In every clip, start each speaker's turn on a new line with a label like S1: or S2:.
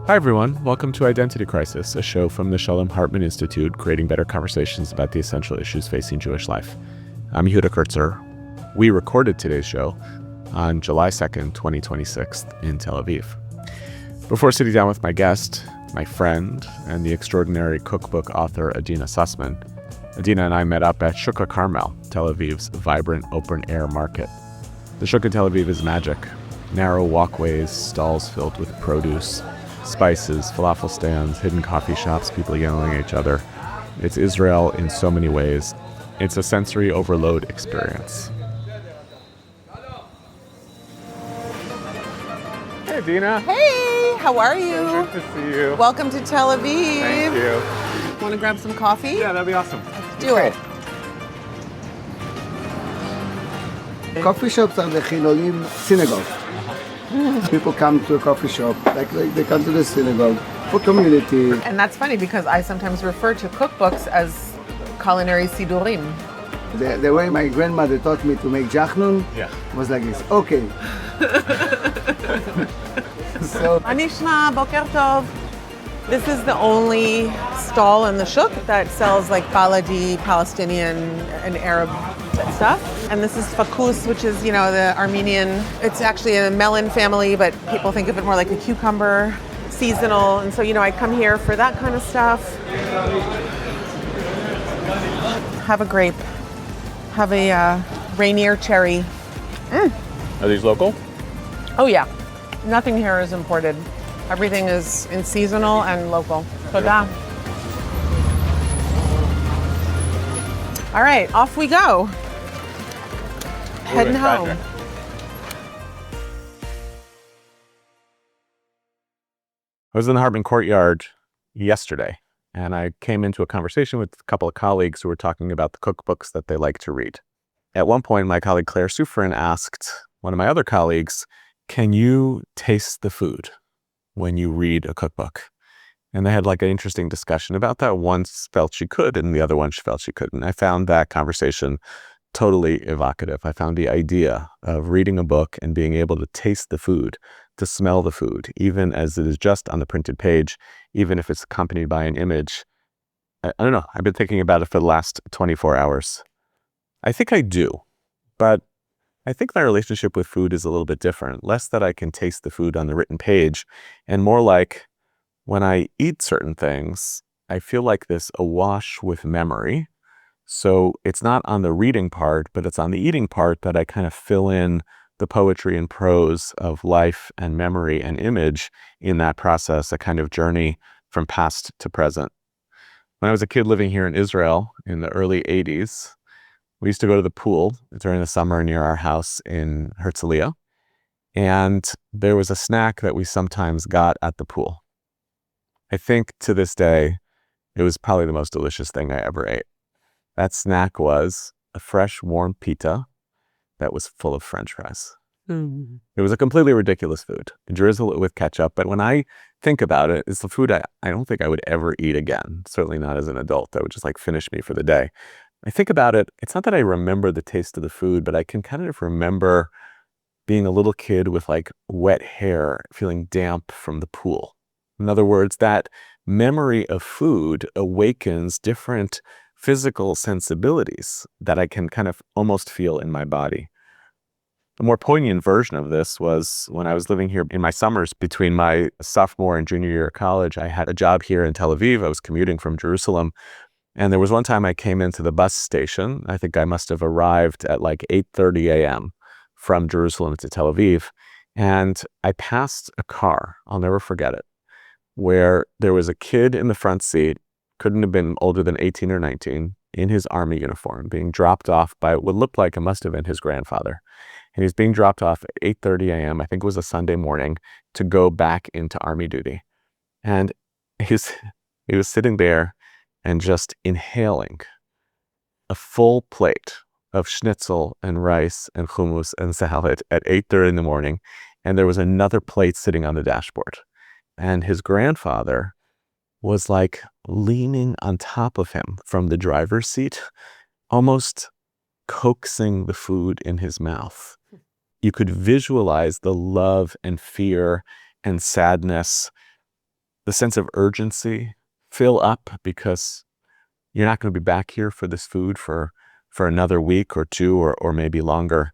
S1: Hi, everyone. Welcome to Identity Crisis, a show from the Shalom Hartman Institute, creating better conversations about the essential issues facing Jewish life. I'm Yehuda Kurtzer. We recorded today's show on July 2nd, 2026 in Tel Aviv. Before sitting down with my guest, my friend, and the extraordinary cookbook author Adeena Sussman, Adeena and I met up at Shuk, HaCarmel, Tel Aviv's vibrant open-air market. The Shuk in Tel Aviv is magic. Narrow walkways, stalls filled with produce, spices, falafel stands, hidden coffee shops, people yelling at each other. It's Israel in so many ways. It's a sensory overload experience. Hey, Adeena.
S2: Hey, how are you?
S1: Good to see you.
S2: Welcome to Tel Aviv.
S1: Thank you.
S2: Want to grab some coffee?
S1: Yeah, that'd be awesome.
S2: Do it.
S3: Coffee shops are the Chilonim synagogue. People come to a coffee shop, like they come to the synagogue for community.
S2: And that's funny because I sometimes refer to cookbooks as culinary sidurim.
S3: The way my grandmother taught me to make jachnun was like this. Okay. So,
S2: Anishna, boker tov. This is the only stall in the Shuk that sells like baladi, Palestinian and Arab stuff. And this is fakus, which is, the Armenian. It's actually a melon family, but people think of it more like a cucumber, seasonal. And so, I come here for that kind of stuff. Have a grape. Have a Rainier cherry.
S1: Are these local?
S2: Oh yeah. Nothing here is imported. Everything is in seasonal and local. Toda. All right, off we go. Heading home.
S1: I was in the Hartman courtyard yesterday, and I came into a conversation with a couple of colleagues who were talking about the cookbooks that they like to read. At one point, my colleague Claire Sufrin asked one of my other colleagues, "Can you taste the food when you read a cookbook?" And they had like an interesting discussion about that. One felt she could, and the other one she felt she couldn't. I found that conversation totally evocative. I found the idea of reading a book and being able to taste the food, to smell the food, even as it is just on the printed page, even if it's accompanied by an image. I don't know. I've been thinking about it for the last 24 hours. I think I do, but I think my relationship with food is a little bit different. Less that I can taste the food on the written page, and more like when I eat certain things, I feel like this awash with memory. So it's not on the reading part, but it's on the eating part that I kind of fill in the poetry and prose of life and memory and image in that process, a kind of journey from past to present. When I was a kid living here in Israel in the early 80s, we used to go to the pool during the summer near our house in Herzliya, and there was a snack that we sometimes got at the pool. I think to this day, it was probably the most delicious thing I ever ate. That snack was a fresh, warm pita that was full of French fries. It was a completely ridiculous food, drizzle it with ketchup, but when I think about it, it's the food I don't think I would ever eat again, certainly not as an adult. That would just like finish me for the day. I think about it, it's not that I remember the taste of the food, but I can kind of remember being a little kid with like wet hair, feeling damp from the pool. In other words, that memory of food awakens different physical sensibilities that I can kind of almost feel in my body. A more poignant version of this was when I was living here in my summers between my sophomore and junior year of college. I had a job here in Tel Aviv. I was commuting from Jerusalem. And there was one time I came into the bus station. I think I must have arrived at like 8:30 a.m. from Jerusalem to Tel Aviv. And I passed a car, I'll never forget it, where there was a kid in the front seat, couldn't have been older than 18 or 19, in his army uniform, being dropped off by what looked like it must have been his grandfather. And he was being dropped off at 8:30 a.m., I think it was a Sunday morning, to go back into army duty. And he was sitting there and just inhaling a full plate of schnitzel and rice and hummus and salad at 8:30 in the morning. And there was another plate sitting on the dashboard. And his grandfather was like leaning on top of him from the driver's seat, almost coaxing the food in his mouth. You could visualize the love and fear and sadness the sense of urgency fill up because you're not going to be back here for this food for another week or two or maybe longer.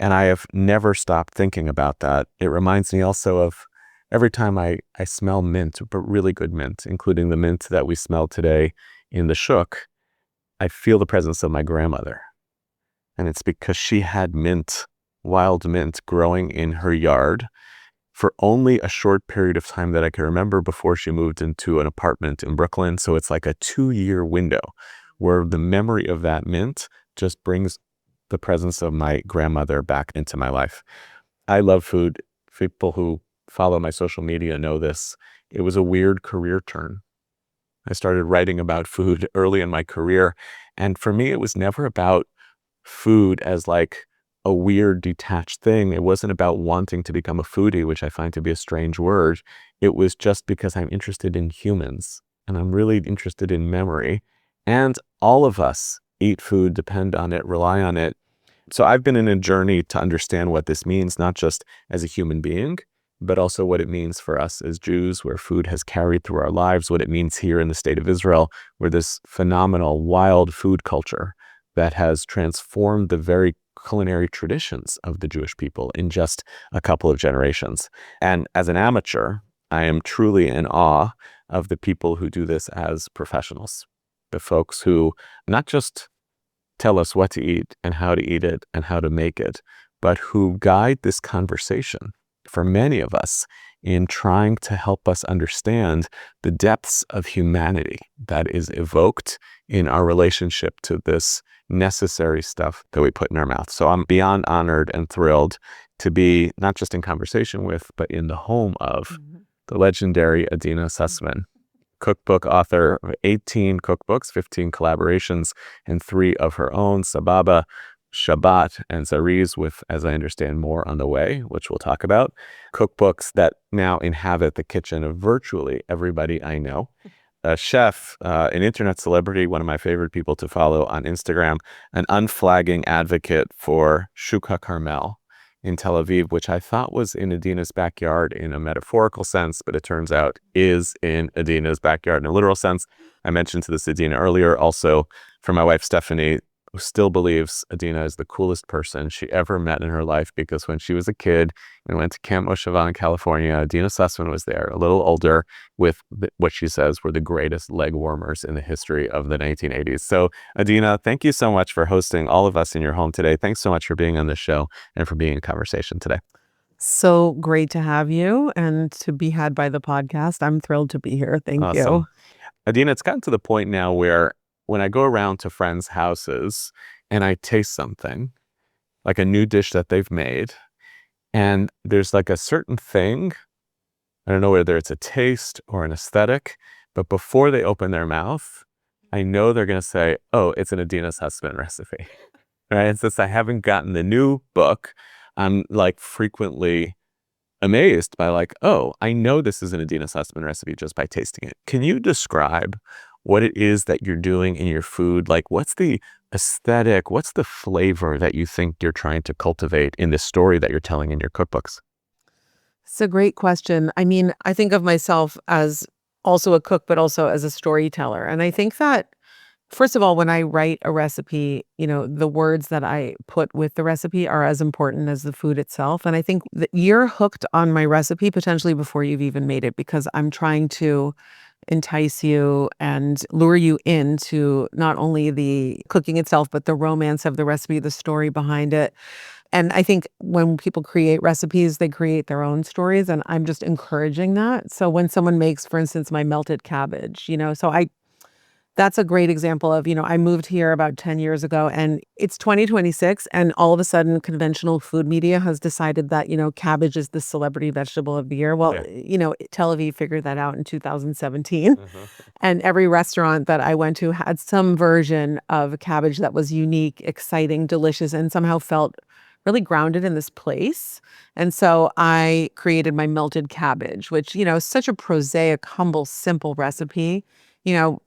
S1: And I have never stopped thinking about that. It reminds me also of every time I smell mint, but really good mint, including the mint that we smelled today in the Shuk, I feel the presence of my grandmother. And it's because she had mint, wild mint, growing in her yard for only a short period of time that I can remember before she moved into an apartment in Brooklyn. So it's like a 2-year window where the memory of that mint just brings the presence of my grandmother back into my life. I love food. People who follow my social media know this. It was a weird career turn. I started writing about food early in my career. And for me, it was never about food as like a weird detached thing. It wasn't about wanting to become a foodie, which I find to be a strange word. It was just because I'm interested in humans and I'm really interested in memory. And all of us eat food, depend on it, rely on it. So I've been in a journey to understand what this means, not just as a human being, but also what it means for us as Jews, where food has carried through our lives, what it means here in the state of Israel, where this phenomenal, wild food culture that has transformed the very culinary traditions of the Jewish people in just a couple of generations. And as an amateur, I am truly in awe of the people who do this as professionals, the folks who not just tell us what to eat and how to eat it and how to make it, but who guide this conversation for many of us in trying to help us understand the depths of humanity that is evoked in our relationship to this necessary stuff that we put in our mouth. So I'm beyond honored and thrilled to be not just in conversation with, but in the home of the legendary Adeena Sussman, cookbook author of 18 cookbooks, 15 collaborations, and 3 of her own, Sababa, Shabbat, and Zariz, with, as I understand, more on the way, which we'll talk about. Cookbooks that now inhabit the kitchen of virtually everybody I know. A chef, an internet celebrity, one of my favorite people to follow on Instagram, an unflagging advocate for Shuk HaCarmel in Tel Aviv, which I thought was in Adeena's backyard in a metaphorical sense, but it turns out is in Adeena's backyard in a literal sense. I mentioned to this Adeena earlier, also for my wife Stephanie, who still believes Adeena is the coolest person she ever met in her life, because when she was a kid and went to Camp Mosheva in California, Adeena Sussman was there, a little older, with what she says were the greatest leg warmers in the history of the 1980s. So Adeena, thank you so much for hosting all of us in your home today. Thanks so much for being on this show and for being in conversation today.
S2: So great to have you and to be had by the podcast. I'm thrilled to be here. Thank you.
S1: Adeena, it's gotten to the point now where when I go around to friends' houses and I taste something, like a new dish that they've made, and there's like a certain thing, I don't know whether it's a taste or an aesthetic, but before they open their mouth, I know they're going to say, oh, it's an Adeena Sussman recipe, right? And since I haven't gotten the new book, I'm like frequently amazed by like, oh, I know this is an Adeena Sussman recipe just by tasting it. Can you describe what it is that you're doing in your food? Like, what's the aesthetic, what's the flavor that you think you're trying to cultivate in this story that you're telling in your cookbooks?
S2: It's a great question. I mean, I think of myself as also a cook, but also as a storyteller. And I think that, first of all, when I write a recipe, the words that I put with the recipe are as important as the food itself. And I think that you're hooked on my recipe potentially before you've even made it, because I'm trying to entice you and lure you into not only the cooking itself, but the romance of the recipe, the story behind it. And I think when people create recipes, they create their own stories, and I'm just encouraging that. So when someone makes, for instance, my melted cabbage, that's a great example of, I moved here about 10 years ago, and it's 2026, and all of a sudden conventional food media has decided that, cabbage is the celebrity vegetable of the year. Well, Tel Aviv figured that out in 2017. And every restaurant that I went to had some version of cabbage that was unique, exciting, delicious, and somehow felt really grounded in this place. And so I created my melted cabbage, which, is such a prosaic, humble, simple recipe.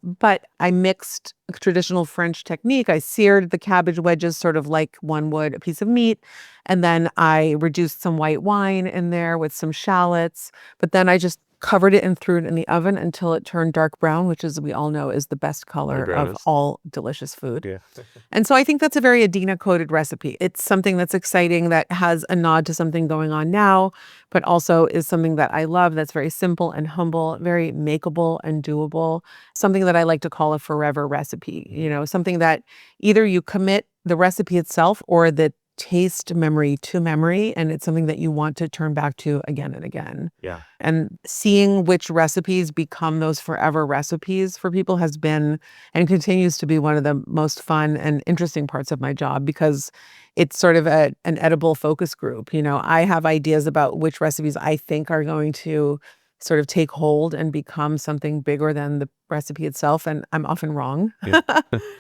S2: But I mixed a traditional French technique. I seared the cabbage wedges sort of like one would a piece of meat. And then I reduced some white wine in there with some shallots. But then I just covered it and threw it in the oven until it turned dark brown, which, as we all know, is the best color of
S1: brownest.
S2: all delicious food.
S1: Yeah.
S2: And so I think that's a very Adeena coded recipe. It's something that's exciting, that has a nod to something going on now, but also is something that I love, that's very simple and humble, very makeable and doable. Something that I like to call a forever recipe, something that either you commit the recipe itself or the taste memory to memory, and it's something that you want to turn back to again and again.
S1: Yeah.
S2: And seeing which recipes become those forever recipes for people has been and continues to be one of the most fun and interesting parts of my job, because it's sort of an edible focus group. I have ideas about which recipes I think are going to sort of take hold and become something bigger than the recipe itself. And I'm often wrong.
S1: Yeah.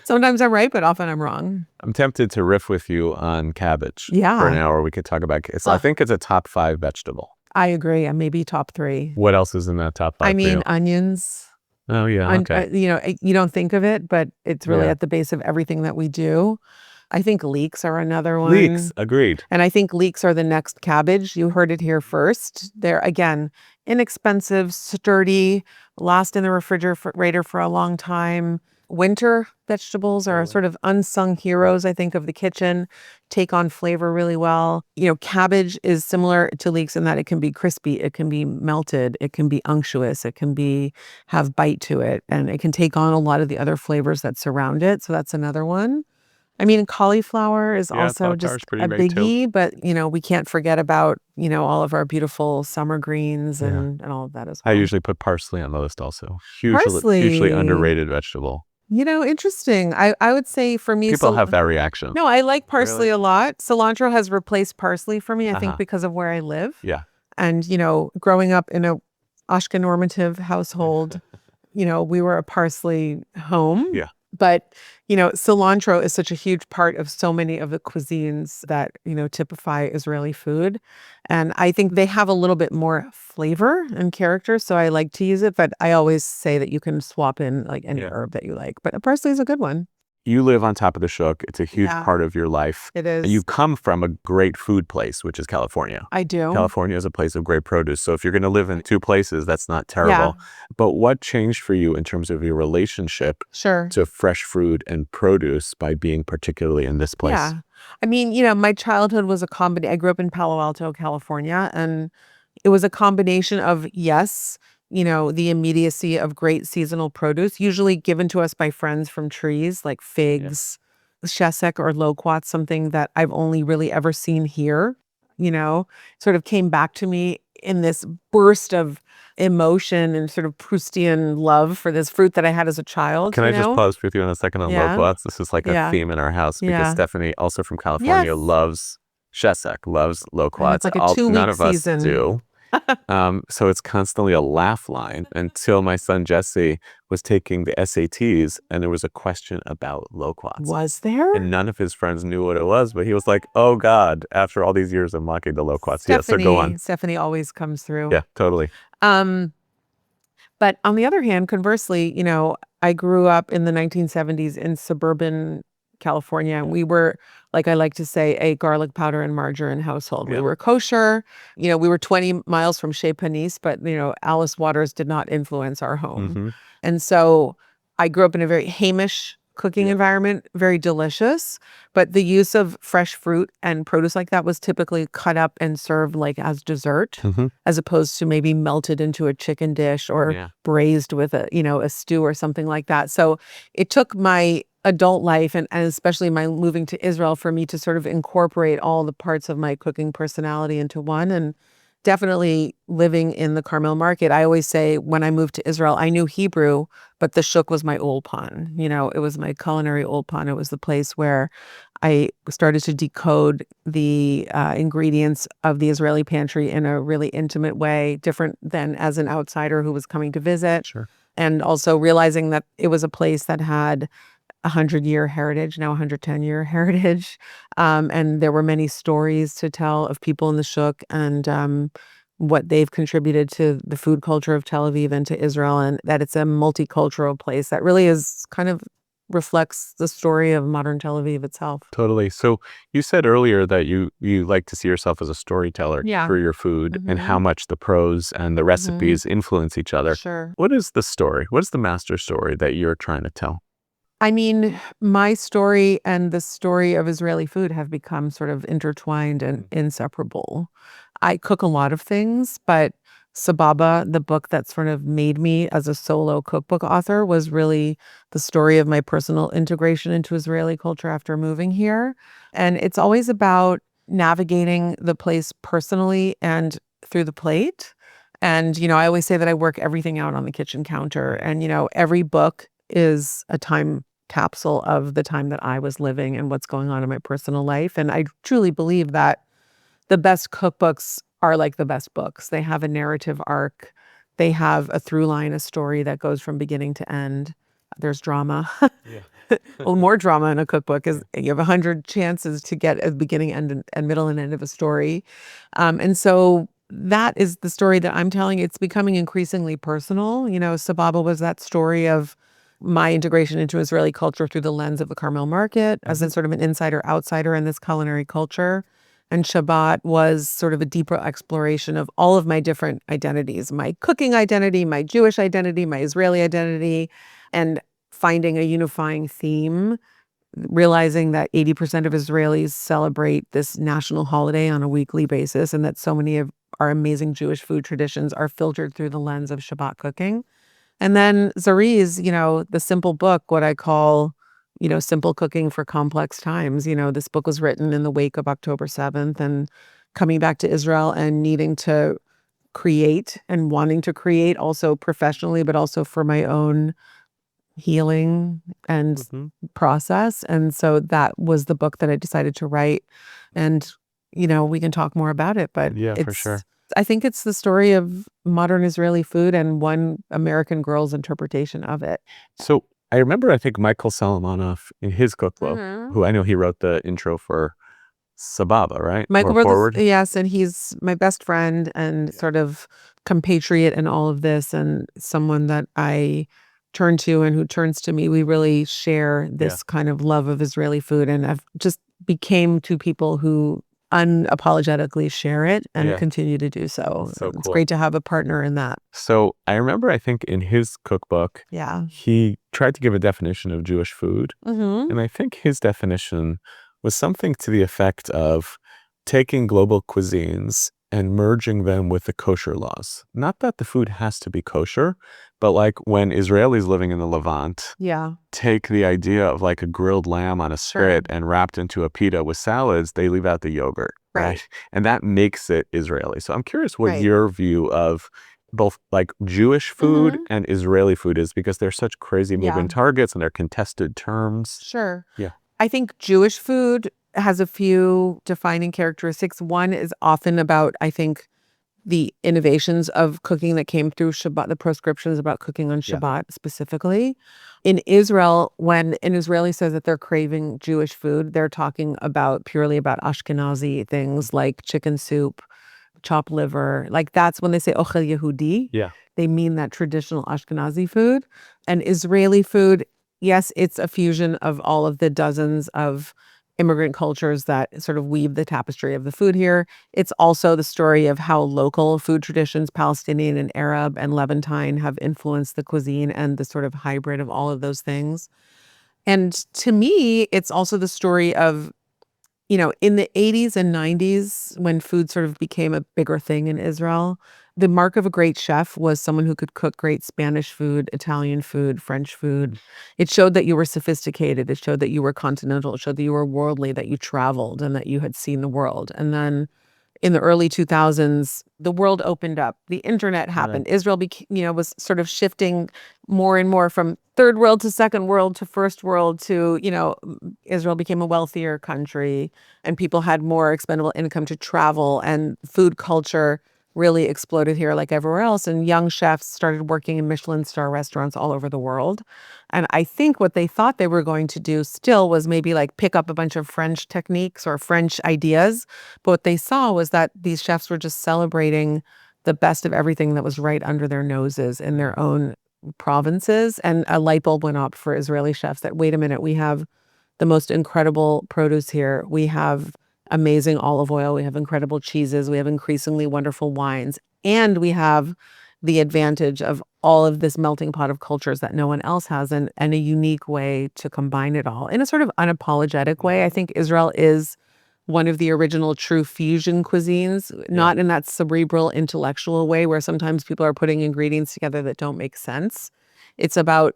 S2: Sometimes I'm right, but often I'm wrong.
S1: I'm tempted to riff with you on cabbage.
S2: Yeah.
S1: For an hour, we could talk about it. I think it's a top 5 vegetable.
S2: I agree. And maybe top 3.
S1: What else is in that top 5
S2: I
S1: for
S2: mean,
S1: you?
S2: onions.
S1: Oh, yeah. Okay.
S2: You don't think of it, but it's really
S1: Yeah.
S2: at the base of everything that we do. I think leeks are another one.
S1: Leeks, agreed.
S2: And I think leeks are the next cabbage. You heard it here first. They're, again, inexpensive, sturdy, last in the refrigerator for a long time. Winter vegetables are sort of unsung heroes, I think, of the kitchen, take on flavor really well. Cabbage is similar to leeks in that it can be crispy, it can be melted, it can be unctuous, it can have bite to it, and it can take on a lot of the other flavors that surround it. So that's another one. I mean, cauliflower is also just a biggie, but, we can't forget about, all of our beautiful summer greens and all of that as well.
S1: I usually put parsley on the list also.
S2: Parsley.
S1: Hugely underrated vegetable.
S2: Interesting. I would say for me...
S1: People have that reaction.
S2: No, I like parsley a lot. Cilantro has replaced parsley for me, I think,
S1: Uh-huh.
S2: because of where I live.
S1: Yeah.
S2: And, growing up in a Ashken normative household, we were a parsley home.
S1: Yeah.
S2: But, cilantro is such a huge part of so many of the cuisines that, typify Israeli food. And I think they have a little bit more flavor and character, so I like to use it. But I always say that you can swap in like any herb that you like. But parsley is a good one.
S1: You live on top of the Shuk. It's a huge
S2: Yeah.
S1: part of your life.
S2: It is.
S1: And you come from a great food place, which is California.
S2: I do.
S1: California is a place of great produce. So if you're going to live in 2 places, that's not terrible. But what changed for you in terms of your relationship
S2: Sure.
S1: to fresh fruit and produce by being particularly in this place?
S2: Yeah. I mean, my childhood was a combination. I grew up in Palo Alto, California, and it was a combination of, yes, the immediacy of great seasonal produce, usually given to us by friends from trees like figs, shesek or loquat, something that I've only really ever seen here, sort of came back to me in this burst of emotion and sort of Proustian love for this fruit that I had as a child.
S1: Can I just pause with you in a second on loquats? This is like a theme in our house because Stephanie, also from California, loves shesek, loves loquats.
S2: It's like a 2-week
S1: None of
S2: season.
S1: us do. So it's constantly a laugh line until my son Jesse was taking the SATs and there was a question about loquats.
S2: Was there?
S1: And none of his friends knew what it was, but he was like, oh God, after all these years of mocking the loquats. So go on.
S2: Stephanie always comes through.
S1: Yeah, totally.
S2: But on the other hand, conversely, I grew up in the 1970s in suburban California. And we were, like I like to say, a garlic powder and margarine household. We were kosher. We were 20 miles from Chez Panisse, but, Alice Waters did not influence our home.
S1: Mm-hmm.
S2: And so I grew up in a very Hamish cooking environment, very delicious. But the use of fresh fruit and produce like that was typically cut up and served like as dessert, as opposed to maybe melted into a chicken dish or braised with a stew or something like that. So it took my adult life and especially my moving to Israel for me to sort of incorporate all the parts of my cooking personality into one. And definitely living in the Carmel market, I always say when I moved to Israel, I knew Hebrew, but the Shuk was my ulpan. It was my culinary ulpan. It was the place where I started to decode the ingredients of the Israeli pantry in a really intimate way, different than as an outsider who was coming to visit.
S1: Sure.
S2: And also realizing that it was a place that had 100-year heritage, now 110-year heritage. And there were many stories to tell of people in the Shuk and what they've contributed to the food culture of Tel Aviv and to Israel, and that it's a multicultural place that really is kind of reflects the story of modern Tel Aviv itself.
S1: Totally. So you said earlier that you like to see yourself as a storyteller
S2: Yeah.
S1: through your food and how much the prose and the recipes influence each other.
S2: Sure.
S1: What is the story? What is the master story that you're trying to tell?
S2: I mean, my story and the story of Israeli food have become sort of intertwined and inseparable. I cook a lot of things, but Sababa, the book that sort of made me as a solo cookbook author, was really the story of my personal integration into Israeli culture after moving here. And it's always about navigating the place personally and through the plate. And, I always say that I work everything out on the kitchen counter. And, every book is a time capsule of the time that I was living and what's going on in my personal life. And I truly believe that the best cookbooks are like the best books. They have a narrative arc. They have a through line, a story that goes from beginning to end. There's drama. Well, more drama in a cookbook is you have 100 chances to get a beginning, end, and middle and end of a story. And so that is the story that I'm telling. It's becoming increasingly personal. Sababa was that story of my integration into Israeli culture through the lens of the HaCarmel market as a sort of an insider outsider in this culinary culture. And Shabbat was sort of a deeper exploration of all of my different identities, my cooking identity, my Jewish identity, my Israeli identity, and finding a unifying theme, realizing that 80% of Israelis celebrate this national holiday on a weekly basis, and that so many of our amazing Jewish food traditions are filtered through the lens of Shabbat cooking. And then Zariz, the simple book, what I call, simple cooking for complex times. This book was written in the wake of October 7th and coming back to Israel and needing to create and wanting to create also professionally, but also for my own healing and process. And so that was the book that I decided to write. And, we can talk more about it, but
S1: Yeah, for sure.
S2: I think it's the story of modern Israeli food and one American girl's interpretation of it.
S1: So I remember, I think Michael Solomonoff in his cookbook, who I know he wrote the intro for Sababa, right?
S2: Michael
S1: Or
S2: wrote
S1: Forward.
S2: this, yes, and he's my best friend and sort of compatriot in all of this, and someone that I turn to and who turns to me. We really share this kind of love of Israeli food, and I've just became two people who unapologetically share it and continue to do so.
S1: So
S2: It's
S1: cool.
S2: great to have a partner in that.
S1: So I remember, I think in his cookbook, he tried to give a definition of Jewish food. And I think his definition was something to the effect of taking global cuisines and merging them with the kosher laws. Not that the food has to be kosher, but like when Israelis living in the Levant take the idea of like a grilled lamb on a spit and wrapped into a pita with salads, they leave out the yogurt, right? And that makes it Israeli. So I'm curious what your view of both like Jewish food and Israeli food is, because they're such crazy moving targets and they're contested terms.
S2: Sure.
S1: Yeah.
S2: I think Jewish food has a few defining characteristics. One is often about, I think, the innovations of cooking that came through Shabbat, the proscriptions about cooking on Shabbat specifically. In Israel, when an Israeli says that they're craving Jewish food, they're talking about purely about Ashkenazi things like chicken soup, chopped liver. Like that's when they say Ochel Yehudi. They mean that traditional Ashkenazi food. And Israeli food, yes, it's a fusion of all of the dozens of immigrant cultures that sort of weave the tapestry of the food here. It's also the story of how local food traditions, Palestinian and Arab and Levantine, have influenced the cuisine and the sort of hybrid of all of those things. And to me, it's also the story of, in the 80s and 90s, when food sort of became a bigger thing in Israel, the mark of a great chef was someone who could cook great Spanish food, Italian food, French food. It showed that you were sophisticated. It showed that you were continental. It showed that you were worldly, that you traveled and that you had seen the world. And then in the early 2000s, the world opened up. The internet happened. Israel was sort of shifting more and more from third world to second world to first world to, Israel became a wealthier country and people had more expendable income to travel, and food culture really exploded here like everywhere else. And young chefs started working in Michelin star restaurants all over the world. And I think what they thought they were going to do still was maybe like pick up a bunch of French techniques or French ideas. But what they saw was that these chefs were just celebrating the best of everything that was right under their noses in their own provinces, and a light bulb went up for Israeli chefs that, wait a minute, we have the most incredible produce here. We have amazing olive oil. We have incredible cheeses. We have increasingly wonderful wines. And we have the advantage of all of this melting pot of cultures that no one else has, and a unique way to combine it all in a sort of unapologetic way. I think Israel is one of the original true fusion cuisines, not in that cerebral intellectual way where sometimes people are putting ingredients together that don't make sense. It's about,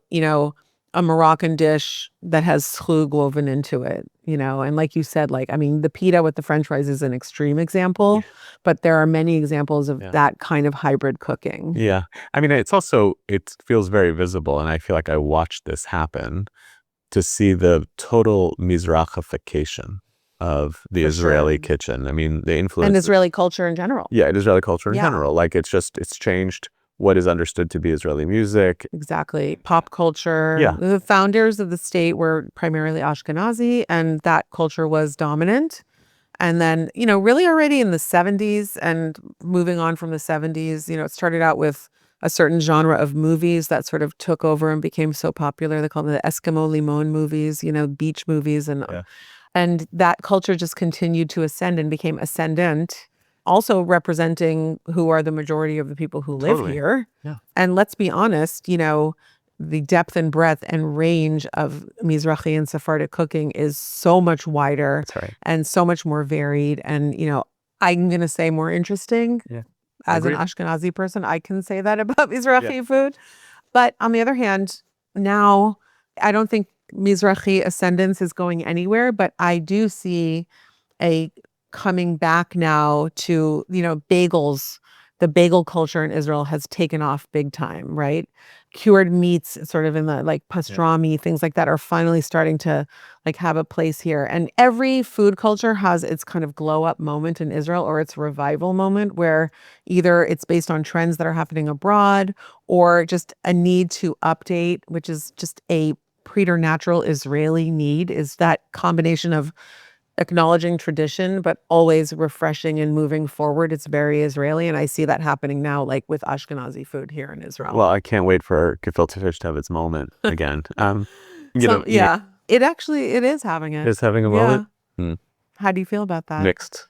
S2: a Moroccan dish that has shuk woven into it, and like you said, the pita with the French fries is an extreme example, but there are many examples of that kind of hybrid cooking.
S1: Yeah. I mean, it feels very visible, and I feel like I watched this happen to see the total Mizrachification of the Israeli kitchen. I mean, the influence.
S2: And Israeli culture in general.
S1: Yeah, and Israeli culture in general. Like, it's changed what is understood to be Israeli music.
S2: Exactly. Pop culture.
S1: Yeah.
S2: The founders of the state were primarily Ashkenazi, and that culture was dominant. And then, really already in the 70s and moving on from the 70s, it started out with a certain genre of movies that sort of took over and became so popular. They call them the Eskimo Limon movies, beach movies. And that culture just continued to ascend and became ascendant, also representing who are the majority of the people who live here.
S1: Yeah.
S2: And let's be honest, the depth and breadth and range of Mizrahi and Sephardic cooking is so much wider and so much more varied. And, I'm going to say more interesting.
S1: Yeah.
S2: As an Ashkenazi person, I can say that about Mizrahi food. But on the other hand, now I don't think Mizrahi ascendance is going anywhere, but I do see a coming back now to, bagels. The bagel culture in Israel has taken off big time, right? Cured meats, sort of in the pastrami, things like that are finally starting to have a place here. And every food culture has its kind of glow up moment in Israel, or its revival moment, where either it's based on trends that are happening abroad or just a need to update, which is just a preternatural Israeli need, is that combination of acknowledging tradition, but always refreshing and moving forward. It's very Israeli. And I see that happening now, with Ashkenazi food here in Israel.
S1: Well, I can't wait for gefilte fish to have its moment again.
S2: It is having it.
S1: It's having a moment.
S2: Yeah. How do you feel about that?
S1: Mixed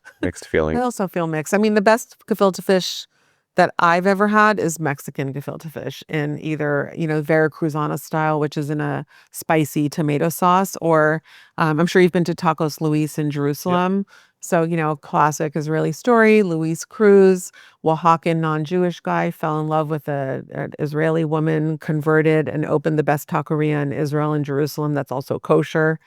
S1: feeling.
S2: I also feel mixed. I mean, the best gefilte fish that I've ever had is Mexican gefilte fish in either, Veracruzana style, which is in a spicy tomato sauce, or I'm sure you've been to Tacos Luis in Jerusalem. Yep. So, classic Israeli story. Luis Cruz, Oaxacan non-Jewish guy, fell in love with an Israeli woman, converted, and opened the best taqueria in Israel and Jerusalem that's also kosher.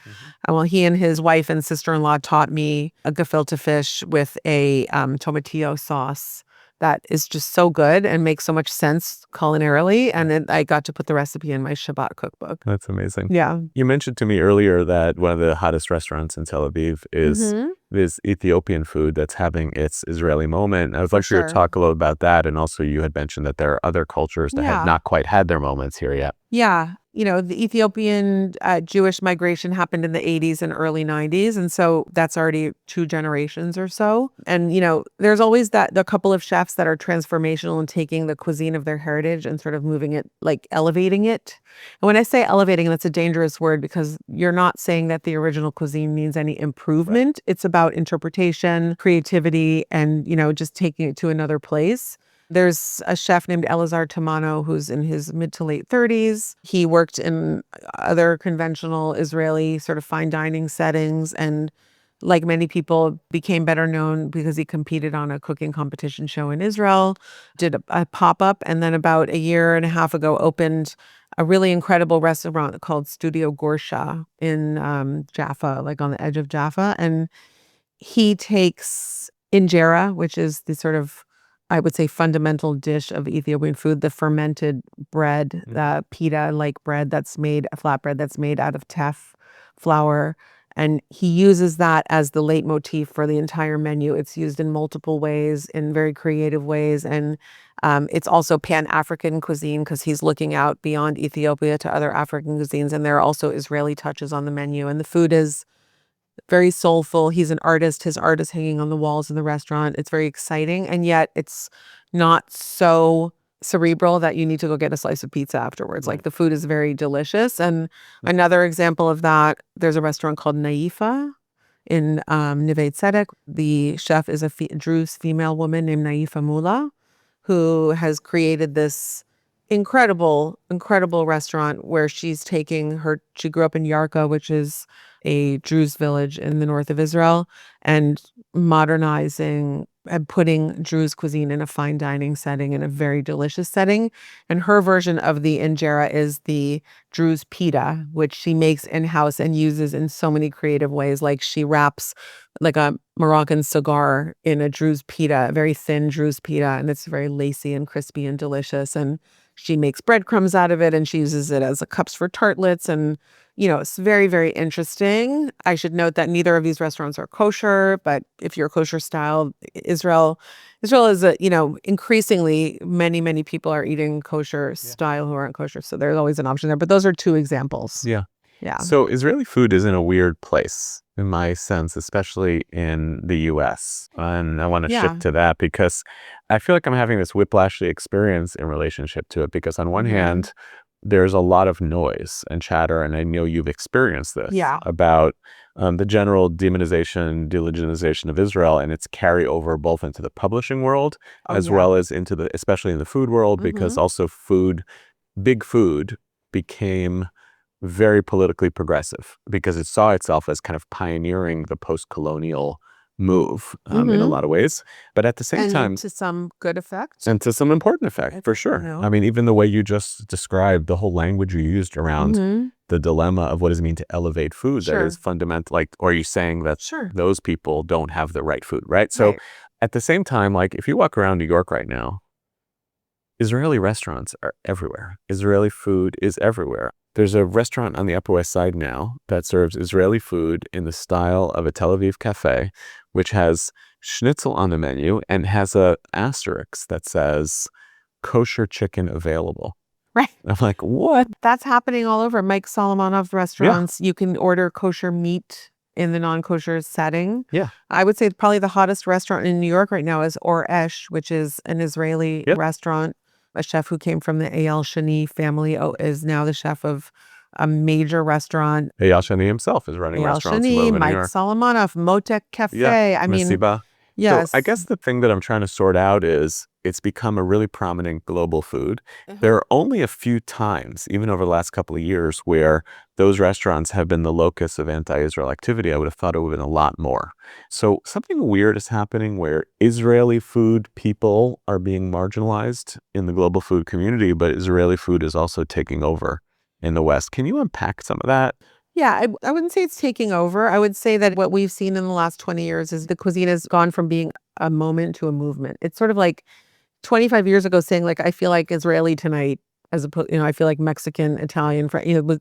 S2: And well, he and his wife and sister-in-law taught me a gefilte fish with a tomatillo sauce that is just so good and makes so much sense culinarily. And then I got to put the recipe in my Shabbat cookbook.
S1: That's amazing.
S2: Yeah.
S1: You mentioned to me earlier that one of the hottest restaurants in Tel Aviv is this Ethiopian food that's having its Israeli moment. I would like for you to talk a little about that. And also you had mentioned that there are other cultures that have not quite had their moments here yet.
S2: Yeah. The Ethiopian Jewish migration happened in the 80s and early 90s. And so that's already 2 generations or so. And, there's always the couple of chefs that are transformational in taking the cuisine of their heritage and sort of moving it, elevating it. And when I say elevating, that's a dangerous word because you're not saying that the original cuisine needs any improvement. Right. It's about interpretation, creativity, and, just taking it to another place. There's a chef named Elazar Tamano who's in his mid to late 30s. He worked in other conventional Israeli sort of fine dining settings, and like many people, became better known because he competed on a cooking competition show in Israel, did a pop-up, and then about a year and a half ago opened a really incredible restaurant called Studio Gorsha in Jaffa, on the edge of Jaffa. And he takes injera, which is the sort of, I would say, fundamental dish of Ethiopian food, the fermented bread, the pita-like bread that's made, a flatbread that's made out of teff flour. And he uses that as the leitmotif for the entire menu. It's used in multiple ways, in very creative ways. And it's also Pan-African cuisine because he's looking out beyond Ethiopia to other African cuisines. And there are also Israeli touches on the menu. And the food is very soulful. He's an artist. His art is hanging on the walls in the restaurant. It's very exciting. And yet it's not so cerebral that you need to go get a slice of pizza afterwards. Like the food is very delicious. And another example of that, there's a restaurant called Naifa in Neve Tzedek. The chef is a Druze female woman named Naifa Mula, who has created this incredible restaurant where she grew up in Yarka, which is a Druze village in the north of Israel, and modernizing and putting Druze cuisine in a fine dining setting, in a very delicious setting. And her version of the injera is the Druze pita, which she makes in-house and uses in so many creative ways. Like she wraps like a Moroccan cigar in a Druze pita, a very thin Druze pita, and it's very lacy and crispy and delicious. And she makes breadcrumbs out of it, and she uses it as cups for tartlets. And, it's very, very interesting. I should note that neither of these restaurants are kosher, but if you're kosher style, Israel is increasingly many people are eating kosher style who aren't kosher. So there's always an option there. But those are two examples.
S1: Yeah.
S2: Yeah.
S1: So Israeli food is in a weird place, in my sense, especially in the U.S. And I want to shift to that because I feel like I'm having this whiplashly experience in relationship to it. Because on one hand, there's a lot of noise and chatter, and I know you've experienced this about the general demonization, delegitimization of Israel, and its carryover both into the publishing world as well as especially in the food world, because also big food became very politically progressive because it saw itself as kind of pioneering the post-colonial move in a lot of ways. But at the same time,
S2: to some good effect.
S1: And to some important effect, for sure. I mean, even the way you just described, the whole language you used around the dilemma of what does it mean to elevate food, that is fundamental. Like, or are you saying that those people don't have the right food, right? So at the same time, like if you walk around New York right now, Israeli restaurants are everywhere. Israeli food is everywhere. There's a restaurant on the Upper West Side now that serves Israeli food in the style of a Tel Aviv cafe, which has schnitzel on the menu and has a asterisk that says kosher chicken available.
S2: Right.
S1: I'm like, what?
S2: That's happening all over. Mike Solomonov restaurants. You can order kosher meat in the non-kosher setting.
S1: Yeah.
S2: I would say probably the hottest restaurant in New York right now is Or Esh, which is an Israeli restaurant. A chef who came from the Eyal Shani family is now the chef of a major restaurant.
S1: Eyal Shani himself is running restaurants
S2: Eyal Shani,
S1: in
S2: Mike
S1: New York.
S2: Solomonov, Motek Cafe. I mean,
S1: Mesiba.
S2: yes.
S1: So I guess the thing that I'm trying to sort out is it's become a really prominent global food. There are only a few times, even over the last couple of years, where those restaurants have been the locus of anti-Israel activity. I would have thought it would have been a lot more. So something weird is happening where Israeli food people are being marginalized in the global food community, but Israeli food is also taking over in the West. Can you unpack some of that?
S2: Yeah, I wouldn't say it's taking over. I would say that what we've seen in the last 20 years is the cuisine has gone from being a moment to a movement. It's sort of like 25 years ago saying like, I feel like Israeli tonight, as opposed, I feel like Mexican, Italian,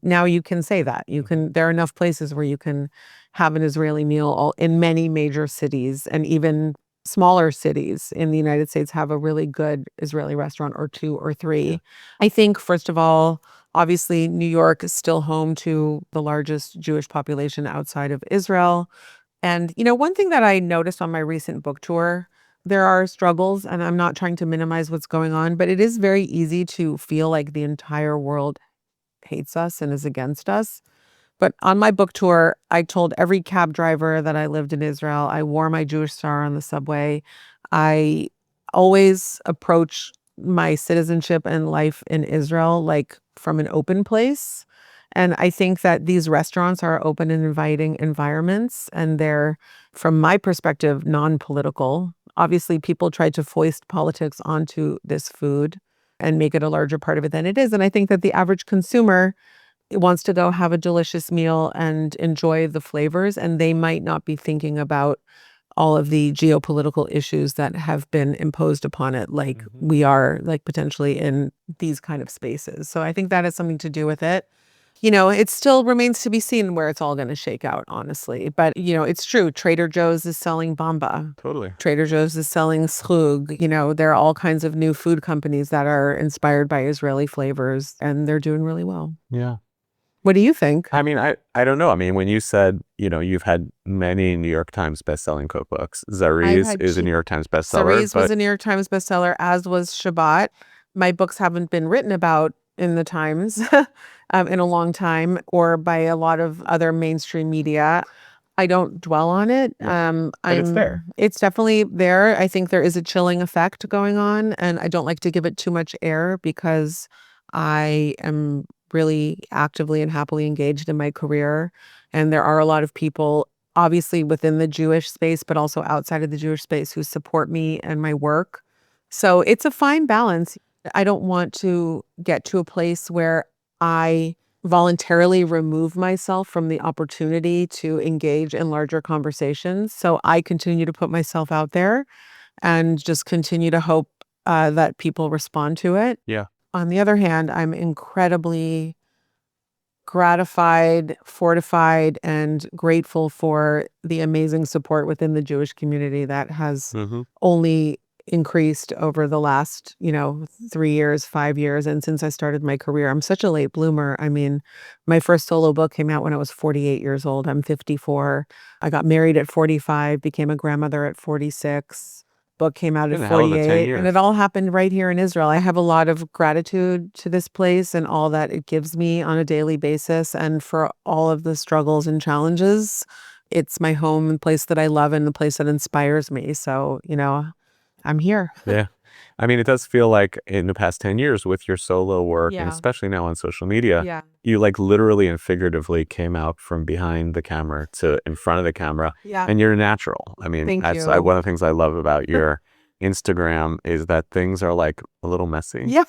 S2: now you can say that. There are enough places where you can have an Israeli meal in many major cities, and even smaller cities in the United States have a really good Israeli restaurant or two or three. I think, first of all, obviously, New York is still home to the largest Jewish population outside of Israel. And, one thing that I noticed on my recent book tour, there are struggles, and I'm not trying to minimize what's going on, but it is very easy to feel like the entire world hates us and is against us. But on my book tour, I told every cab driver that I lived in Israel. I wore my Jewish star on the subway. I always approach my citizenship and life in Israel like from an open place. And I think that these restaurants are open and inviting environments, and they're, from my perspective, non-political. Obviously, people try to foist politics onto this food and make it a larger part of it than it is. And I think that the average consumer wants to go have a delicious meal and enjoy the flavors, and they might not be thinking about all of the geopolitical issues that have been imposed upon it, like we are like potentially in these kind of spaces. So I think that has something to do with it. It still remains to be seen where it's all going to shake out, honestly. But, it's true. Trader Joe's is selling bamba.
S1: Totally.
S2: Trader Joe's is selling Shuk. There are all kinds of new food companies that are inspired by Israeli flavors, and they're doing really well.
S1: Yeah.
S2: What do you think?
S1: I mean, I don't know. I mean, when you said, you've had many New York Times bestselling cookbooks. Zari's is a New York Times bestseller.
S2: Zari's was a New York Times bestseller, as was Shabbat. my books haven't been written about in the Times in a long time, or by a lot of other mainstream media. I don't dwell on it.
S1: But it's there.
S2: It's definitely there. I think there is a chilling effect going on, and I don't like to give it too much air because I am really actively and happily engaged in my career. And there are a lot of people, obviously within the Jewish space, but also outside of the Jewish space, who support me and my work. So it's a fine balance. I don't want to get to a place where I voluntarily remove myself from the opportunity to engage in larger conversations. So I continue to put myself out there and just continue to hope that people respond to it.
S1: Yeah.
S2: On the other hand, I'm incredibly gratified, fortified, and grateful for the amazing support within the Jewish community that has only increased over the last, 3 years, 5 years. And since I started my career, I'm such a late bloomer. I mean, my first solo book came out when I was 48 years old. I'm 54. I got married at 45, became a grandmother at 46. Book came out
S1: Been
S2: at
S1: a hell of a 10
S2: 48,
S1: years.
S2: and it all happened right here in Israel. I have a lot of gratitude to this place and all that it gives me on a daily basis, and for all of the struggles and challenges. It's my home and place that I love and the place that inspires me. So, I'm here.
S1: Yeah. I mean, it does feel like in the past 10 years with your solo work, and
S2: Yeah.
S1: especially now on social media,
S2: Yeah.
S1: you like literally and figuratively came out from behind the camera to in front of the camera,
S2: Yeah.
S1: and you're natural. I mean,
S2: Thank
S1: that's
S2: you.
S1: one of the things I love about your Instagram is that things are like a little messy.
S2: Yeah,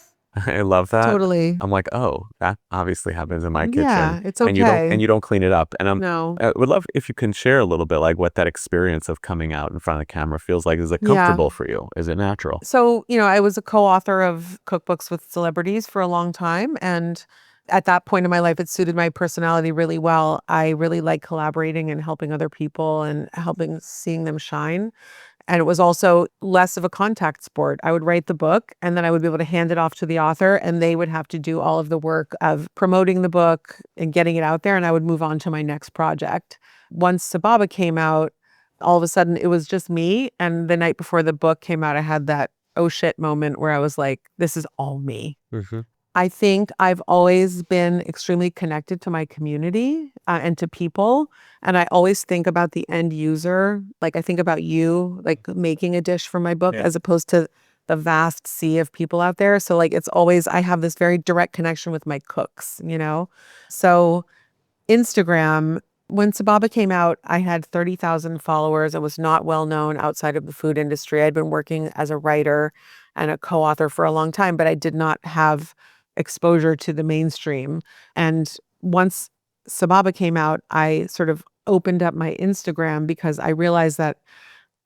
S1: I love that.
S2: totally.
S1: I'm like, oh, that obviously happens in my
S2: Yeah,
S1: kitchen.
S2: it's
S1: And
S2: okay.
S1: you don't clean it up. And
S2: No.
S1: I would love if you can share a little bit like what that experience of coming out in front of the camera feels like. Is it
S2: Yeah.
S1: comfortable for you? Is it natural?
S2: So, I was a co-author of cookbooks with celebrities for a long time. And at that point in my life, it suited my personality really well. I really like collaborating and helping other people and seeing them shine. And it was also less of a contact sport. I would write the book and then I would be able to hand it off to the author, and they would have to do all of the work of promoting the book and getting it out there. And I would move on to my next project. Once Sababa came out, all of a sudden it was just me. And the night before the book came out, I had that oh shit moment where I was like, this is all me. I think I've always been extremely connected to my community and to people. And I always think about the end user. Like I think about you, like making a dish for my book, as opposed to the vast sea of people out there. So like it's always, I have this very direct connection with my cooks, So Instagram, when Sababa came out, I had 30,000 followers. I was not well known outside of the food industry. I'd been working as a writer and a co-author for a long time, but I did not have exposure to the mainstream. And once Sababa came out, I sort of opened up my Instagram because I realized that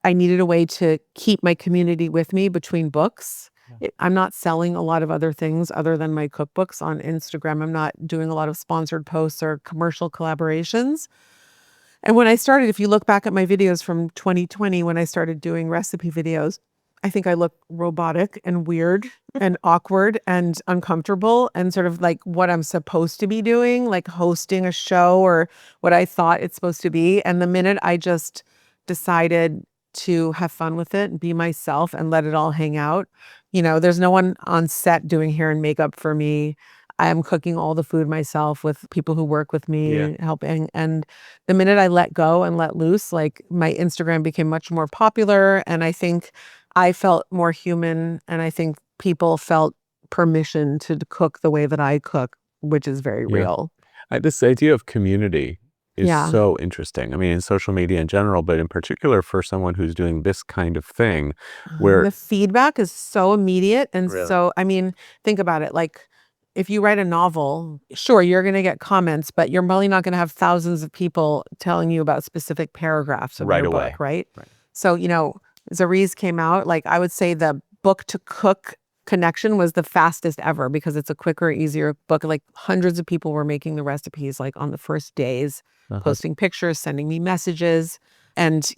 S2: I needed a way to keep my community with me between books. I'm not selling a lot of other things other than my cookbooks on Instagram. I'm not doing a lot of sponsored posts or commercial collaborations. And when I started, if you look back at my videos from 2020, when I started doing recipe videos, I think I look robotic and weird and awkward and uncomfortable and sort of like what I'm supposed to be doing, like hosting a show or what I thought it's supposed to be. And the minute I just decided to have fun with it and be myself and let it all hang out, there's no one on set doing hair and makeup for me. I am cooking all the food myself with people who work with me, helping. And the minute I let go and let loose, like my Instagram became much more popular. And I think I felt more human. And I think people felt permission to cook the way that I cook, which is very real.
S1: This idea of community is
S2: Yeah.
S1: so interesting. I mean, in social media in general, but in particular for someone who's doing this kind of thing where
S2: The feedback is so immediate. And
S1: Really?
S2: so, I mean, think about it. Like, if you write a novel, sure, you're going to get comments, but you're probably not going to have thousands of people telling you about specific paragraphs of
S1: Right
S2: your
S1: away.
S2: book, right?
S1: Right.
S2: So, Zariz came out, like I would say the book to cook connection was the fastest ever because it's a quicker, easier book. Like hundreds of people were making the recipes like on the first days, posting pictures, sending me messages. And,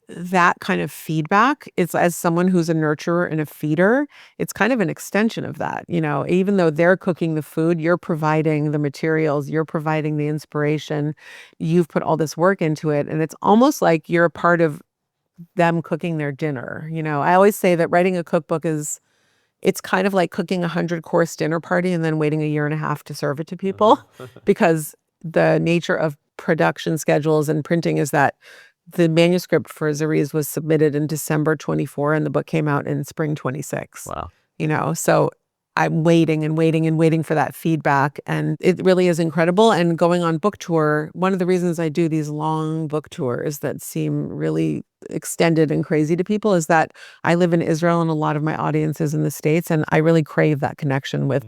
S2: that kind of feedback is, as someone who's a nurturer and a feeder, it's kind of an extension of that. Even though they're cooking the food, you're providing the materials, you're providing the inspiration, you've put all this work into it. And it's almost like you're a part of them cooking their dinner. I always say that writing a cookbook is it's kind of like cooking a 100-course dinner party and then waiting a year and a half to serve it to people because the nature of production schedules and printing is that the manuscript for Zariz was submitted in December 24 and the book came out in spring 26.
S1: Wow.
S2: So I'm waiting and waiting and waiting for that feedback. And it really is incredible. And going on book tour, one of the reasons I do these long book tours that seem really extended and crazy to people is that I live in Israel and a lot of my audience is in the States. And I really crave that connection with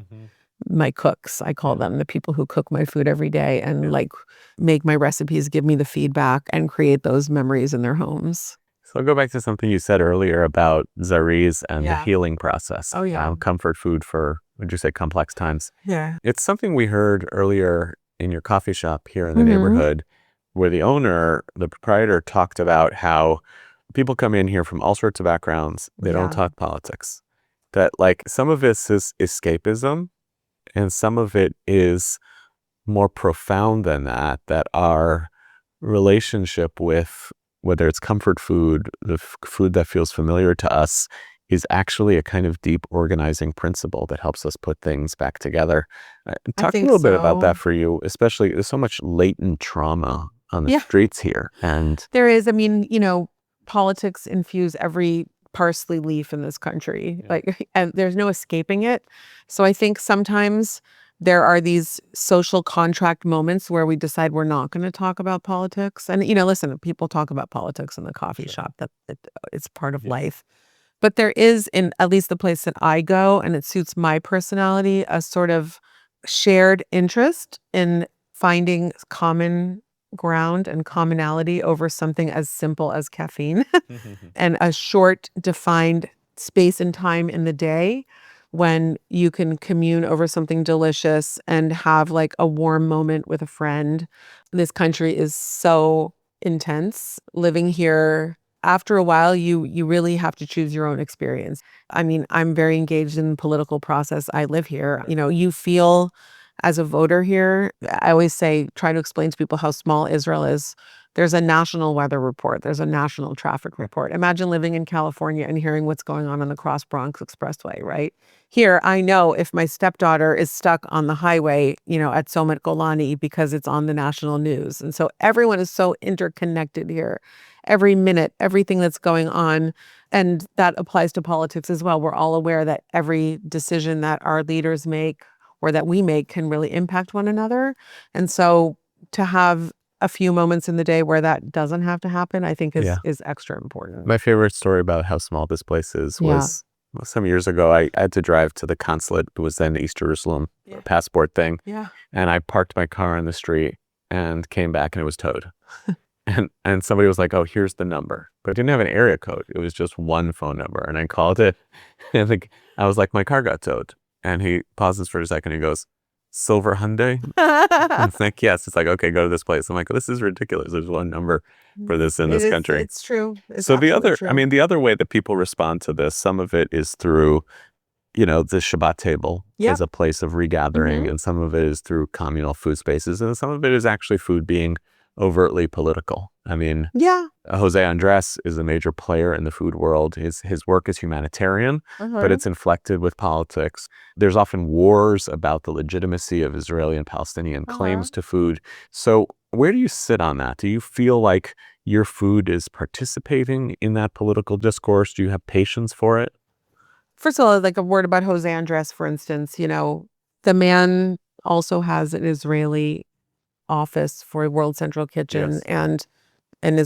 S2: my cooks. I call them the people who cook my food every day and like make my recipes, give me the feedback and create those memories in their homes.
S1: So I'll go back to something you said earlier about Zariz and the healing process.
S2: Oh, yeah.
S1: Comfort food for, would you say, complex times?
S2: Yeah.
S1: It's something we heard earlier in your coffee shop here in the neighborhood where the owner, the proprietor, talked about how people come in here from all sorts of backgrounds. They don't talk politics. That like some of this is escapism and some of it is more profound than that, that our relationship with whether it's comfort food, the food that feels familiar to us, is actually a kind of deep organizing principle that helps us put things back together. Talk a little bit about that for you, especially there's so much latent trauma on the streets here. And
S2: there is, politics infuse every parsley leaf in this country, and there's no escaping it. So I think sometimes there are these social contract moments where we decide we're not going to talk about politics. And, listen, people talk about politics in the coffee shop. It's part of life. But there is, in at least the place that I go, and it suits my personality, a sort of shared interest in finding common ground and commonality over something as simple as caffeine and a short, defined space and time in the day when you can commune over something delicious and have like a warm moment with a friend. This country is so intense. Living here, after a while, you really have to choose your own experience. I'm very engaged in the political process. I live here. You feel as a voter here, I always say, try to explain to people how small Israel is. There's a national weather report. There's a national traffic report. Imagine living in California and hearing what's going on the Cross Bronx Expressway, right? Here, I know if my stepdaughter is stuck on the highway, at Somet Golani because it's on the national news. And so everyone is so interconnected here. Every minute, everything that's going on. And that applies to politics as well. We're all aware that every decision that our leaders make or that we make can really impact one another. And so to have a few moments in the day where that doesn't have to happen, I think is extra important.
S1: My favorite story about how small this place is was some years ago, I had to drive to the consulate. It was then East Jerusalem passport thing.
S2: Yeah.
S1: And I parked my car on the street and came back and it was towed. and somebody was like, oh, here's the number. But it didn't have an area code. It was just one phone number. And I called it. And I was like, my car got towed. And he pauses for a second. He goes, Silver Hyundai? And it's like, yes. It's like, okay, go to this place. I'm like, this is ridiculous. There's one number for this in this country.
S2: It's true.
S1: So the other way that people respond to this, some of it is through, the Shabbat table as a place of regathering. And some of it is through communal food spaces. And some of it is actually food being overtly political. Jose Andres is a major player in the food world. His work is humanitarian, but it's inflected with politics. There's often wars about the legitimacy of Israeli and Palestinian claims to food. So where do you sit on that? Do you feel like your food is participating in that political discourse? Do you have patience for it?
S2: First of all, like a word about Jose Andres, for instance, the man also has an Israeli office for World Central Kitchen and an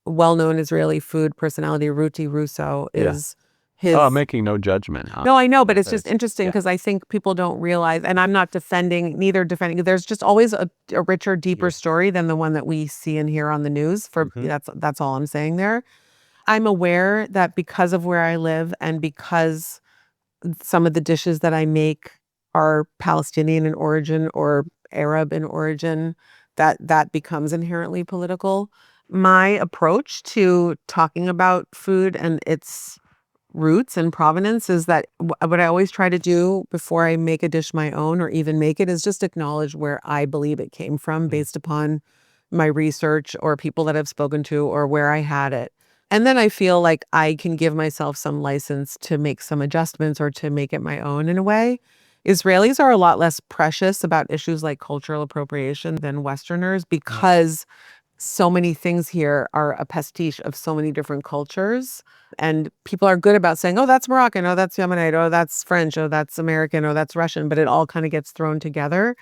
S2: well-known Israeli food personality, Ruti Russo, is his...
S1: Oh, making no judgment. Huh?
S2: No, I know, but it's just interesting because I think people don't realize, and I'm not defending, there's just always a richer, deeper story than the one that we see and hear on the news. That's all I'm saying there. I'm aware that because of where I live and because some of the dishes that I make are Palestinian in origin or Arab in origin, that becomes inherently political. My approach to talking about food and its roots and provenance is that what I always try to do before I make a dish my own or even make it is just acknowledge where I believe it came from based upon my research or people that I've spoken to or where I had it. And then I feel like I can give myself some license to make some adjustments or to make it my own in a way. Israelis are a lot less precious about issues like cultural appropriation than Westerners because so many things here are a pastiche of so many different cultures. And people are good about saying, oh, that's Moroccan, oh, that's Yemenite, oh, that's French, oh, that's American, oh, that's Russian. But it all kind of gets thrown together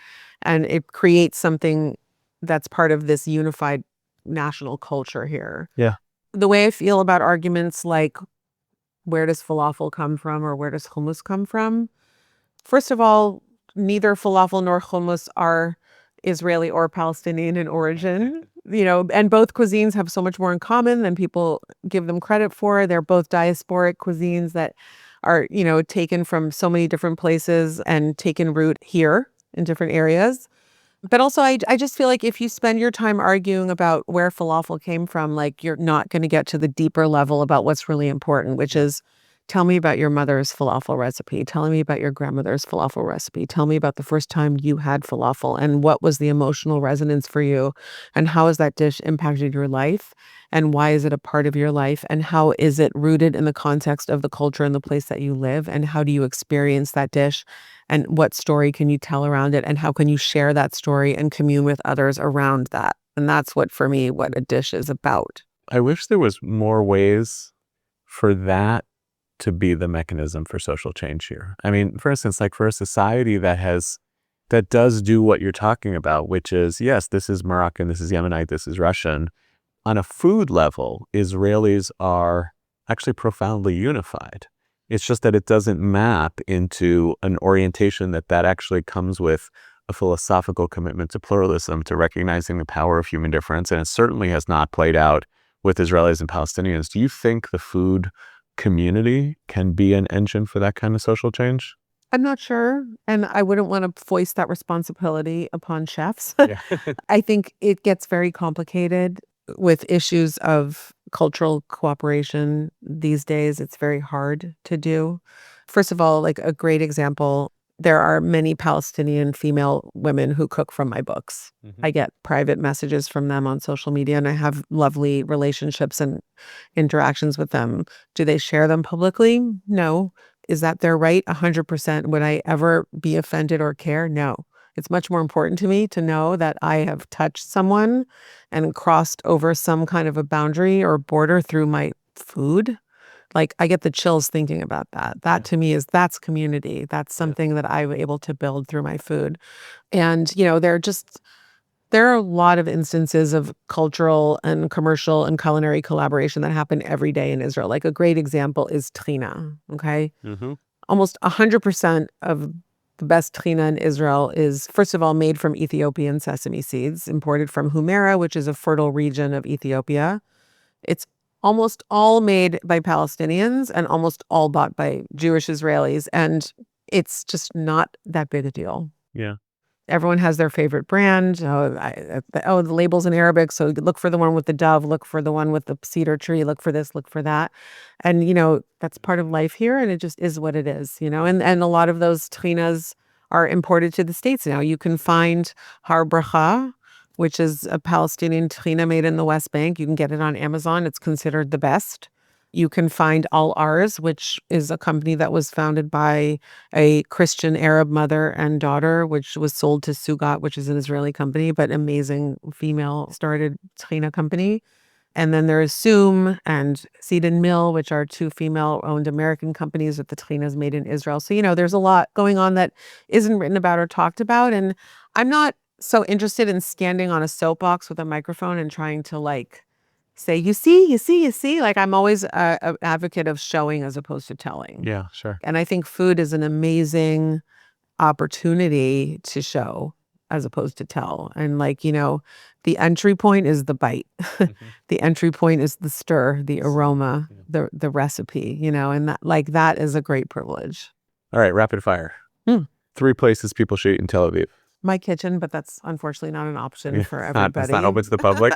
S2: and it creates something that's part of this unified national culture here.
S1: Yeah.
S2: The way I feel about arguments like where does falafel come from or where does hummus come from? First of all, neither falafel nor hummus are Israeli or Palestinian in origin, and both cuisines have so much more in common than people give them credit for. They're both diasporic cuisines that are, taken from so many different places and taken root here in different areas. But also, I just feel like if you spend your time arguing about where falafel came from, like you're not going to get to the deeper level about what's really important, which is tell me about your mother's falafel recipe. Tell me about your grandmother's falafel recipe. Tell me about the first time you had falafel and what was the emotional resonance for you and how has that dish impacted your life and why is it a part of your life and how is it rooted in the context of the culture and the place that you live and how do you experience that dish and what story can you tell around it and how can you share that story and commune with others around that. And that's what a dish is about.
S1: I wish there was more ways for that to be the mechanism for social change here. I mean, for instance, like for a society that does do what you're talking about, which is, yes, this is Moroccan, this is Yemenite, this is Russian. On a food level, Israelis are actually profoundly unified. It's just that it doesn't map into an orientation that actually comes with a philosophical commitment to pluralism, to recognizing the power of human difference. And it certainly has not played out with Israelis and Palestinians. Do you think the food community can be an engine for that kind of social change?
S2: I'm not sure. And I wouldn't want to foist that responsibility upon chefs.
S1: Yeah.
S2: I think it gets very complicated with issues of cultural cooperation these days. It's very hard to do. First of all, like a great example, there are many Palestinian female women who cook from my books. I get private messages from them on social media and I have lovely relationships and interactions with them. Do they share them publicly? No. Is that their right? 100%. Would I ever be offended or care? No. It's much more important to me to know that I have touched someone and crossed over some kind of a boundary or border through my food. Like I get the chills thinking about that. That to me that's community. That's something that I'm able to build through my food. And, there are a lot of instances of cultural and commercial and culinary collaboration that happen every day in Israel. Like a great example is trina, okay? Almost 100% of the best trina in Israel is, first of all, made from Ethiopian sesame seeds, imported from Humera, which is a fertile region of Ethiopia. It's almost all made by Palestinians and almost all bought by Jewish Israelis. And it's just not that big a deal.
S1: Yeah.
S2: Everyone has their favorite brand. The label's in Arabic, so look for the one with the dove, look for the one with the cedar tree, look for this, look for that. And, that's part of life here, and it just is what it is, And a lot of those trinas are imported to the States now. You can find Har Bracha, which is a Palestinian trina made in the West Bank. You can get it on Amazon. It's considered the best. You can find Al Arz, which is a company that was founded by a Christian Arab mother and daughter, which was sold to Sugat, which is an Israeli company, but amazing female-started trina company. And then there is Soom and Seed and Mill, which are two female-owned American companies that the trina is made in Israel. So, there's a lot going on that isn't written about or talked about. And I'm not so interested in standing on a soapbox with a microphone and trying to say, you see. Like I'm always an advocate of showing as opposed to telling.
S1: Yeah, sure.
S2: And I think food is an amazing opportunity to show as opposed to tell. And the entry point is the bite. The entry point is the stir, the aroma, the recipe, and that is a great privilege.
S1: All right, rapid fire. 3 places people should eat in Tel Aviv.
S2: My kitchen, but that's unfortunately not an option for everybody.
S1: It's not open to the public.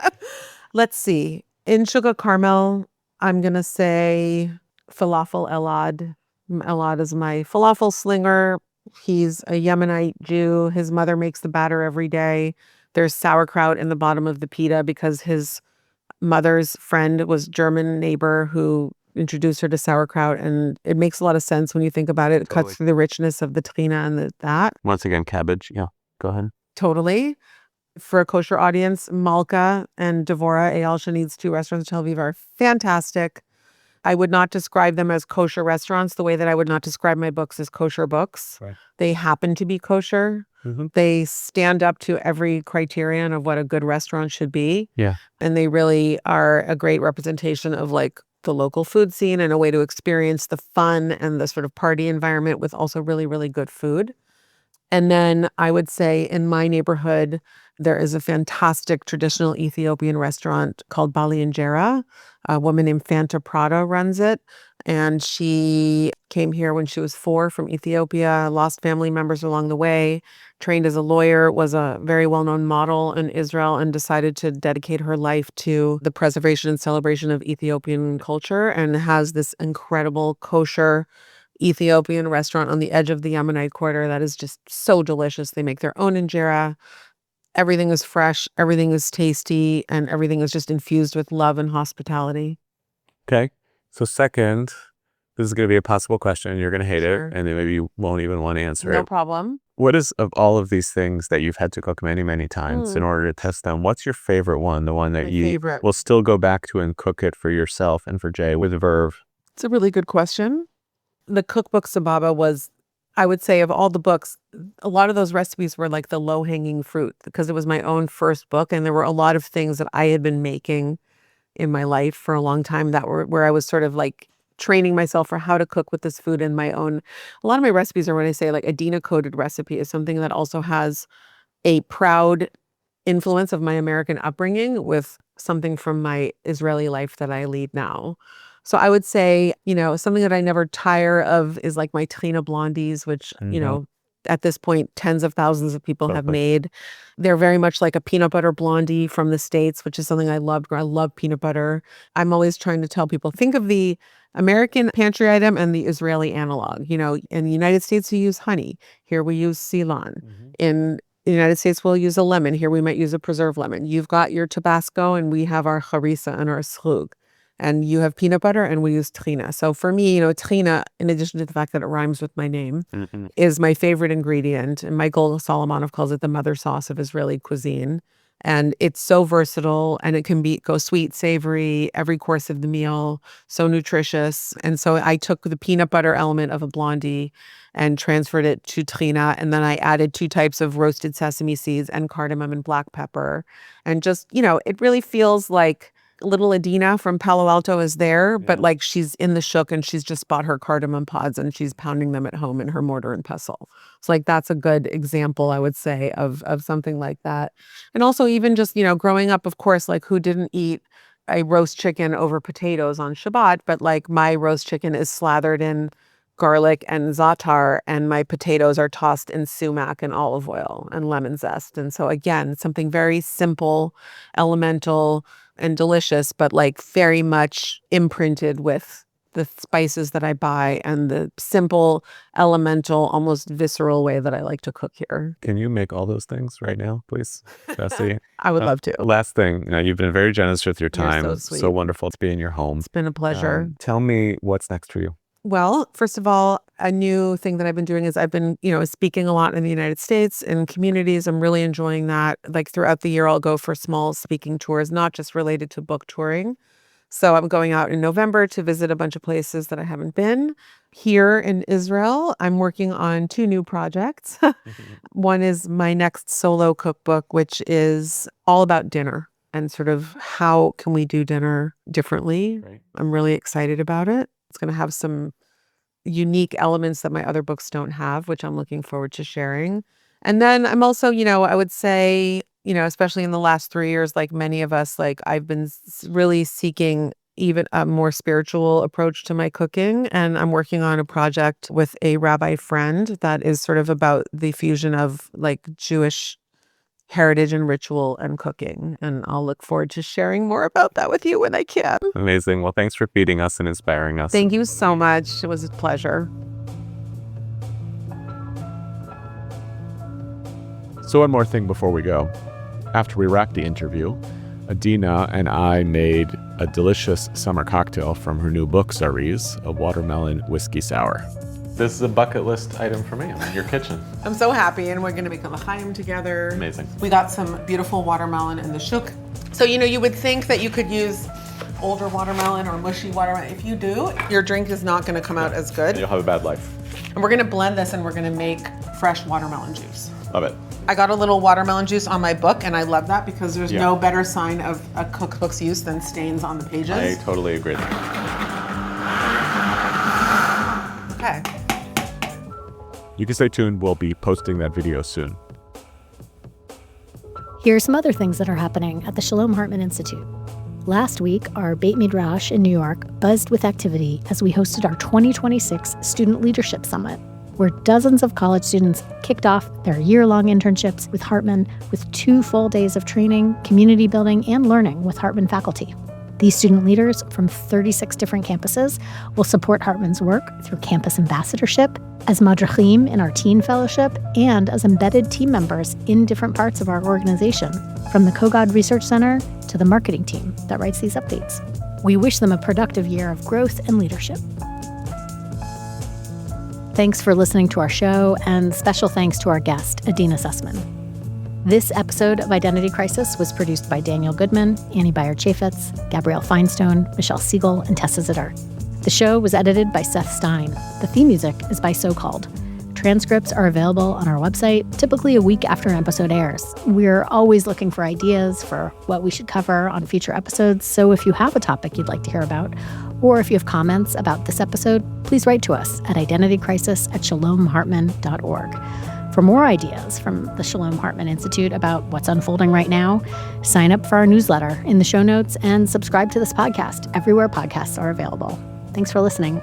S2: Let's see. In Shuk HaCarmel, I'm going to say falafel Elad. Elad is my falafel slinger. He's a Yemenite Jew. His mother makes the batter every day. There's sauerkraut in the bottom of the pita because his mother's friend was German neighbor who introduced her to sauerkraut, and it makes a lot of sense when you think about it. It
S1: Totally.
S2: cuts through the richness of the tahina and that.
S1: Once again, cabbage. Yeah, go ahead.
S2: Totally. For a kosher audience, Malka and Devora, Eyal Shanid's 2 restaurants in Tel Aviv, are fantastic. I would not describe them as kosher restaurants the way that I would not describe my books as kosher books.
S1: Right.
S2: They happen to be kosher.
S1: Mm-hmm.
S2: They stand up to every criterion of what a good restaurant should be.
S1: Yeah.
S2: And they really are a great representation of like the local food scene and a way to experience the fun and the sort of party environment with also really, really good food. And then I would say in my neighborhood, there is a fantastic traditional Ethiopian restaurant called Bali Injera. A woman named Fanta Prada runs it. And she came here when she was 4 from Ethiopia, lost family members along the way, trained as a lawyer, was a very well-known model in Israel, and decided to dedicate her life to the preservation and celebration of Ethiopian culture, and has this incredible kosher Ethiopian restaurant on the edge of the Yemenite quarter that is just so delicious. They make their own injera. Everything is fresh, everything is tasty, and everything is just infused with love and hospitality.
S1: Okay. So second, this is going to be a possible question and you're going to hate
S2: Sure.
S1: it, and then maybe you won't even want to answer
S2: No
S1: it.
S2: problem.
S1: What is, of all of these things that you've had to cook many, many times in order to test them, what's your favorite one? The one that
S2: My
S1: you
S2: favorite.
S1: will still go back to and cook it for yourself and for Jay with verve?
S2: It's a really good question. The cookbook Sababa was, I would say, of all the books, a lot of those recipes were like the low-hanging fruit because it was my own first book, and there were a lot of things that I had been making in my life for a long time that were where I was sort of like training myself for how to cook with this food in my own. A lot of my recipes are, when I say like Adeena coded recipe, is something that also has a proud influence of my American upbringing with something from my Israeli life that I lead now. So I would say, something that I never tire of is like my tahina blondies, which, at this point, tens of thousands of people have made. They're very much like a peanut butter blondie from the States, which is something I loved. I love peanut butter. I'm always trying to tell people, think of the American pantry item and the Israeli analog. In the United States, we use honey. Here we use Ceylon. In the United States, we'll use a lemon. Here we might use a preserved lemon. You've got your Tabasco, and we have our harissa and our Shuk. And you have peanut butter, and we use tahina. So for me, tahina, in addition to the fact that it rhymes with my name, is my favorite ingredient. And Michael Solomonov calls it the mother sauce of Israeli cuisine. And it's so versatile, and it can go sweet, savory, every course of the meal, so nutritious. And so I took the peanut butter element of a blondie and transferred it to tahina. And then I added 2 types of roasted sesame seeds and cardamom and black pepper. And just, it really feels like little Adeena from Palo Alto is there, but like she's in the Shuk and she's just bought her cardamom pods and she's pounding them at home in her mortar and pestle. So like that's a good example, I would say, of something like that. And also even just, growing up, of course, like who didn't eat a roast chicken over potatoes on Shabbat, but like my roast chicken is slathered in garlic and za'atar, and my potatoes are tossed in sumac and olive oil and lemon zest. And so again, something very simple, elemental, and delicious, but like very much imprinted with the spices that I buy and the simple, elemental, almost visceral way that I like to cook here.
S1: Can you make all those things right now, please, Bessie?
S2: I would love to.
S1: Last thing, you've been very generous with your time.
S2: You're so sweet.
S1: So wonderful to be in your home.
S2: It's been a pleasure.
S1: Tell me what's next for you.
S2: Well, first of all, a new thing that I've been doing is I've been, speaking a lot in the United States in communities. I'm really enjoying that. Like throughout the year, I'll go for small speaking tours, not just related to book touring. So I'm going out in November to visit a bunch of places that I haven't been. Here in Israel, I'm working on 2 new projects. One is my next solo cookbook, which is all about dinner and sort of how can we do dinner differently.
S1: Right.
S2: I'm really excited about it. It's going to have some unique elements that my other books don't have, which I'm looking forward to sharing. And then I'm also, I would say, especially in the last 3 years, like many of us, like I've been really seeking even a more spiritual approach to my cooking. And I'm working on a project with a rabbi friend that is sort of about the fusion of like Jewish heritage and ritual and cooking. And I'll look forward to sharing more about that with you when I can.
S1: Amazing. Well, thanks for feeding us and inspiring us.
S2: Thank you so much. It was a pleasure.
S1: So one more thing before we go. After we wrap the interview, Adeena and I made a delicious summer cocktail from her new book, Zariz, a watermelon whiskey sour. This is a bucket list item for me. I'm in your kitchen.
S2: I'm so happy, and we're gonna make a l'chaim together.
S1: Amazing.
S2: We got some beautiful watermelon in the Shuk. So, you would think that you could use older watermelon or mushy watermelon. If you do, your drink is not gonna come out as good.
S1: You'll have a bad life.
S2: And we're gonna blend this and we're gonna make fresh watermelon juice.
S1: Love it.
S2: I got a little watermelon juice on my book, and I love that because there's
S1: Yeah.
S2: no better sign of a cookbook's use than stains on the pages.
S1: I totally agree.
S2: Okay.
S1: You can stay tuned. We'll be posting that video soon.
S4: Here are some other things that are happening at the Shalom Hartman Institute. Last week, our Beit Midrash in New York buzzed with activity as we hosted our 2026 Student Leadership Summit, where dozens of college students kicked off their year-long internships with Hartman with 2 full days of training, community building, and learning with Hartman faculty. These student leaders from 36 different campuses will support Hartman's work through campus ambassadorship, as madrachim in our teen fellowship, and as embedded team members in different parts of our organization, from the Kogod Research Center to the marketing team that writes these updates. We wish them a productive year of growth and leadership. Thanks for listening to our show, and special thanks to our guest, Adeena Sussman. This episode of Identity Crisis was produced by Daniel Goodman, Annie Beyer-Chaffetz, Gabrielle Feinstone, Michelle Siegel, and Tessa Zedar. The show was edited by Seth Stein. The theme music is by So Called. Transcripts are available on our website, typically a week after an episode airs. We're always looking for ideas for what we should cover on future episodes, so if you have a topic you'd like to hear about, or if you have comments about this episode, please write to us at identitycrisis@shalomhartman.org. For more ideas from the Shalom Hartman Institute about what's unfolding right now, sign up for our newsletter in the show notes and subscribe to this podcast everywhere podcasts are available. Thanks for listening.